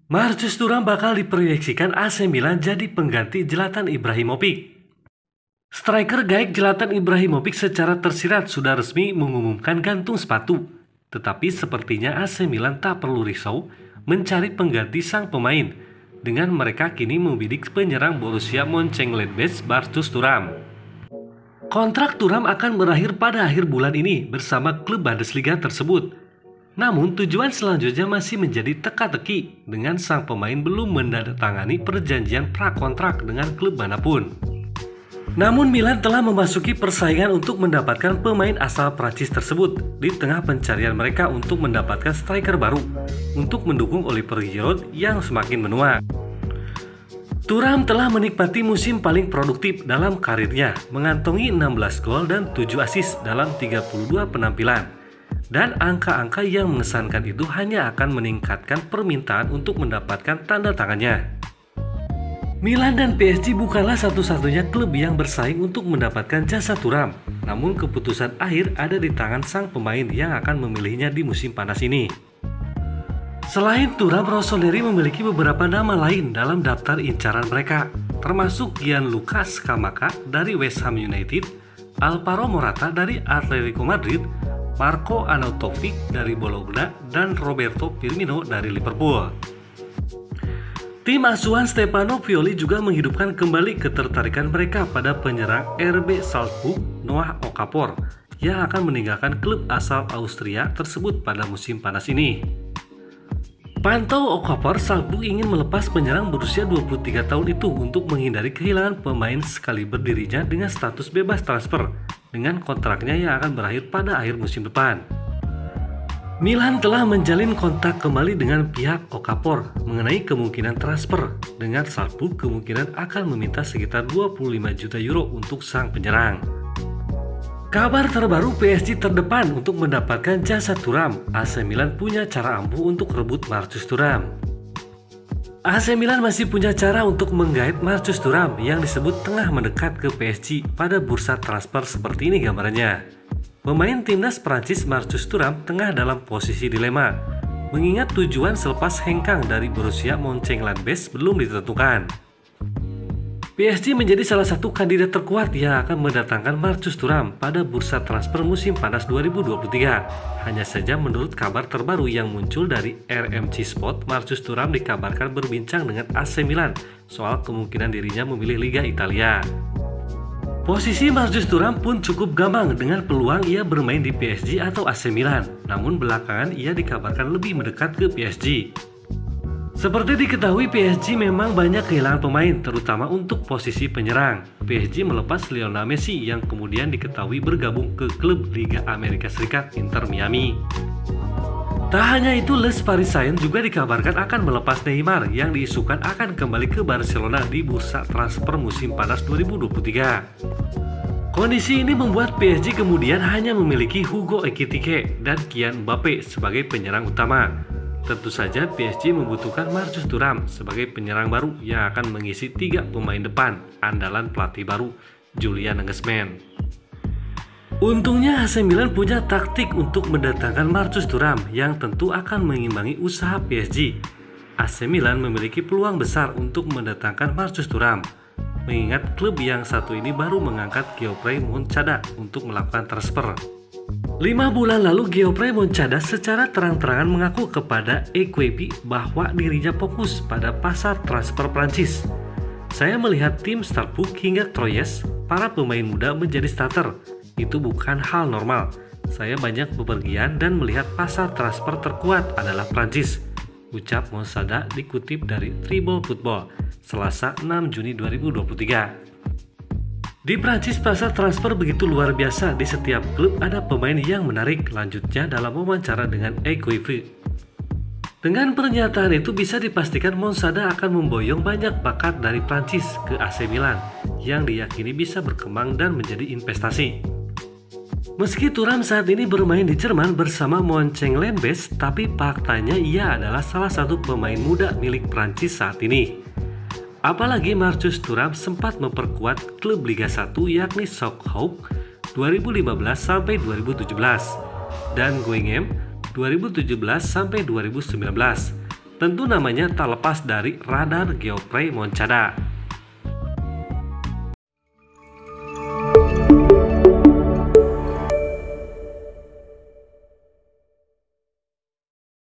Marcus Thuram bakal diproyeksikan AC Milan jadi pengganti Zlatan Ibrahimovic. Striker gaek Zlatan Ibrahimovic secara tersirat sudah resmi mengumumkan gantung sepatu. Tetapi sepertinya AC Milan tak perlu risau mencari pengganti sang pemain, dengan mereka kini membidik penyerang Borussia Mönchengladbach Marcus Thuram. Kontrak Thuram akan berakhir pada akhir bulan ini bersama klub Bundesliga tersebut. Namun tujuan selanjutnya masih menjadi teka-teki dengan sang pemain belum menandatangani perjanjian prakontrak dengan klub manapun. Namun Milan telah memasuki persaingan untuk mendapatkan pemain asal Prancis tersebut di tengah pencarian mereka untuk mendapatkan striker baru untuk mendukung Olivier Giroud yang semakin menua. Thuram telah menikmati musim paling produktif dalam karirnya, mengantongi 16 gol dan 7 assist dalam 32 penampilan. Dan angka-angka yang mengesankan itu hanya akan meningkatkan permintaan untuk mendapatkan tanda tangannya. Milan dan PSG bukanlah satu-satunya klub yang bersaing untuk mendapatkan jasa Thuram. Namun keputusan akhir ada di tangan sang pemain yang akan memilihnya di musim panas ini. Selain Thuram, Rossoneri memiliki beberapa nama lain dalam daftar incaran mereka, termasuk Gianluca Scamacca dari West Ham United, Alvaro Morata dari Atletico Madrid, Marco Arnautovic dari Bologna, dan Roberto Firmino dari Liverpool. Tim asuhan Stefano Pioli juga menghidupkan kembali ketertarikan mereka pada penyerang RB Salzburg Noah Okafor yang akan meninggalkan klub asal Austria tersebut pada musim panas ini. Pantau Okafor, Salzburg ingin melepas penyerang berusia 23 tahun itu untuk menghindari kehilangan pemain sekaliber dirinya dengan status bebas transfer dengan kontraknya yang akan berakhir pada akhir musim depan. Milan telah menjalin kontak kembali dengan pihak Okafor mengenai kemungkinan transfer, dengan Salzburg kemungkinan akan meminta sekitar 25 juta euro untuk sang penyerang. Kabar terbaru, PSG terdepan untuk mendapatkan jasa Thuram. AC Milan punya cara ampuh untuk rebut Marcus Thuram. AC Milan masih punya cara untuk menggait Marcus Thuram yang disebut tengah mendekat ke PSG pada bursa transfer seperti ini gambarannya. Pemain timnas Prancis Marcus Thuram tengah dalam posisi dilema, mengingat tujuan selepas hengkang dari Borussia Mönchengladbach belum ditentukan. PSG menjadi salah satu kandidat terkuat yang akan mendatangkan Marcus Thuram pada bursa transfer musim panas 2023. Hanya saja menurut kabar terbaru yang muncul dari RMC Sport, Marcus Thuram dikabarkan berbincang dengan AC Milan soal kemungkinan dirinya memilih Liga Italia. Posisi Marcus Thuram pun cukup gampang dengan peluang ia bermain di PSG atau AC Milan. Namun belakangan ia dikabarkan lebih mendekat ke PSG. Seperti diketahui, PSG memang banyak kehilangan pemain, terutama untuk posisi penyerang. PSG melepas Lionel Messi yang kemudian diketahui bergabung ke klub Liga Amerika Serikat Inter Miami. Tak hanya itu, Les Parisiens juga dikabarkan akan melepas Neymar yang diisukan akan kembali ke Barcelona di bursa transfer musim panas 2023. Kondisi ini membuat PSG kemudian hanya memiliki Hugo Ekitike dan Kylian Mbappe sebagai penyerang utama. Tentu saja PSG membutuhkan Marcus Thuram sebagai penyerang baru yang akan mengisi 3 pemain depan andalan pelatih baru Julian Nagelsmann. Untungnya AC Milan punya taktik untuk mendatangkan Marcus Thuram yang tentu akan mengimbangi usaha PSG. AC Milan memiliki peluang besar untuk mendatangkan Marcus Thuram, mengingat klub yang satu ini baru mengangkat Geoffrey Moncada untuk melakukan transfer. 5 bulan lalu Geoffrey Moncada secara terang-terangan mengaku kepada Equipe bahwa dirinya fokus pada pasar transfer Prancis. Saya melihat tim Strasbourg hingga Troyes, para pemain muda menjadi starter. Itu bukan hal normal. Saya banyak bepergian dan melihat pasar transfer terkuat adalah Prancis, ucap Moncada dikutip dari Tribal Football, Selasa 6 Juni 2023. Di Prancis, pasar transfer begitu luar biasa. Di setiap klub ada pemain yang menarik, lanjutnya dalam wawancara dengan Equipe. Dengan pernyataan itu bisa dipastikan Moncada akan memboyong banyak bakat dari Prancis ke AC Milan yang diyakini bisa berkembang dan menjadi investasi. Meski Thuram saat ini bermain di Jerman bersama Mönchengladbach, tapi faktanya ia adalah salah satu pemain muda milik Prancis saat ini. Apalagi Marcus Thuram sempat memperkuat klub Liga 1 yakni Schalke 2015 sampai 2017 dan Guingamp 2017 sampai 2019. Tentu namanya tak lepas dari Radar Geoffrey Moncada.